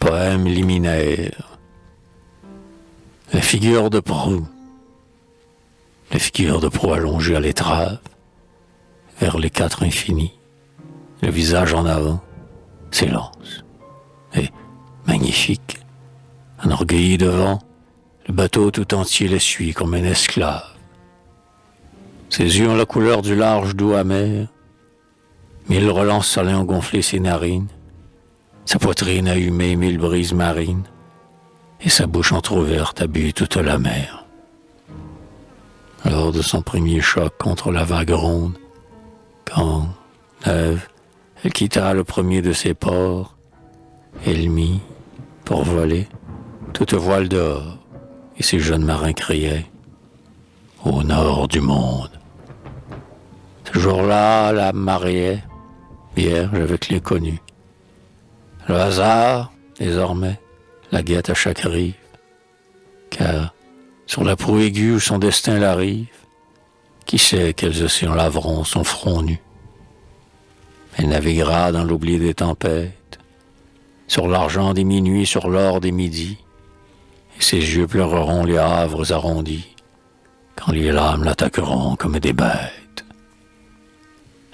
poème liminaire, la figure de proue, la figure de proue allongée à l'étrave, vers les quatre infinis, le visage en avant, s'élance, et, magnifique, enorgueilli devant, le bateau tout entier le suit comme un esclave. Ses yeux ont la couleur du large d'eau amère, mille relents salins ont gonflé ses narines, sa poitrine a humé mille brises marines, et sa bouche entr'ouverte a bu toute la mer. Lors de son premier choc contre la vague ronde, quand, neuve, elle quitta le premier de ses ports, elle mit, pour voler, toute voile dehors, et ses jeunes marins criaient « Au nord du monde ». Ce jour-là, la mariait, vierge avec l'inconnu. Le hasard, désormais, la guette à chaque rive, car sur la proue aiguë où son destin l'arrive, qui sait quels océans laveront son front nu. Elle naviguera dans l'oubli des tempêtes, sur l'argent des minuits, sur l'or des midis, et ses yeux pleureront les havres arrondis, quand les lames l'attaqueront comme des bêtes.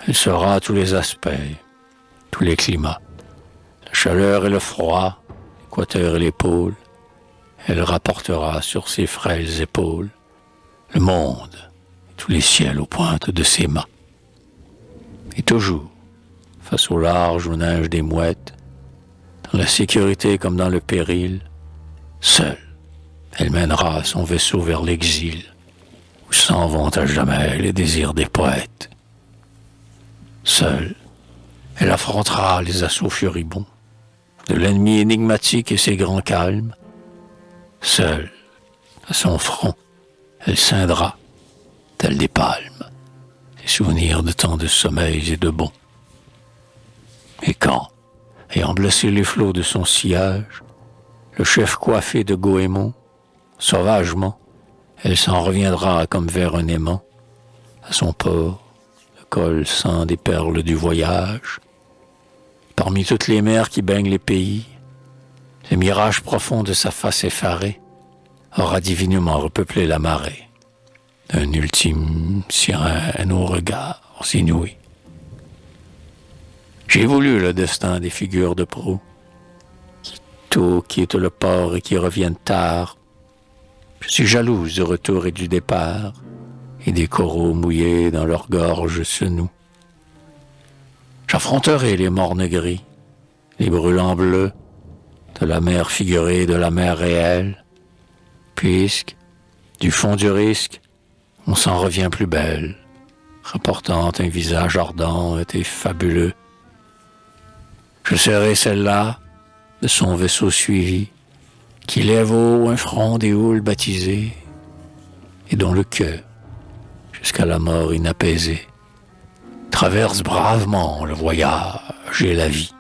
Elle saura tous les aspects, tous les climats, la chaleur et le froid, l'équateur et les pôles. Elle rapportera sur ses frêles épaules le monde et tous les ciels aux pointes de ses mâts. Et toujours, face au large, aux neiges des mouettes, dans la sécurité comme dans le péril, seule, elle mènera son vaisseau vers l'exil, où s'en vont à jamais les désirs des poètes. Seule, elle affrontera les assauts furibonds de l'ennemi énigmatique et ses grands calmes. Seule, à son front, elle scindra, telle des palmes, les souvenirs de tant de sommeils et de bons. Et quand, ayant blessé les flots de son sillage, le chef coiffé de goémons, sauvagement, elle s'en reviendra comme vers un aimant, à son port, le col sang des perles du voyage. Parmi toutes les mers qui baignent les pays, le mirage profond de sa face effarée aura divinement repeuplé la marée d'un ultime sirène aux regards inouïs. J'ai voulu le destin des figures de proue, qui tôt quittent le port et qui reviennent tard. Je suis jalouse du retour et du départ, et des coraux mouillés dans leurs gorges se nouent. J'affronterai les mornes gris, les brûlants bleus, de la mer figurée, de la mer réelle, puisque, du fond du risque, on s'en revient plus belle, rapportant un visage ardent et fabuleux. Je serai celle-là, de son vaisseau suivi, qui lève haut un front des houles baptisées, et dont le cœur, jusqu'à la mort inapaisée, traverse bravement le voyage et la vie.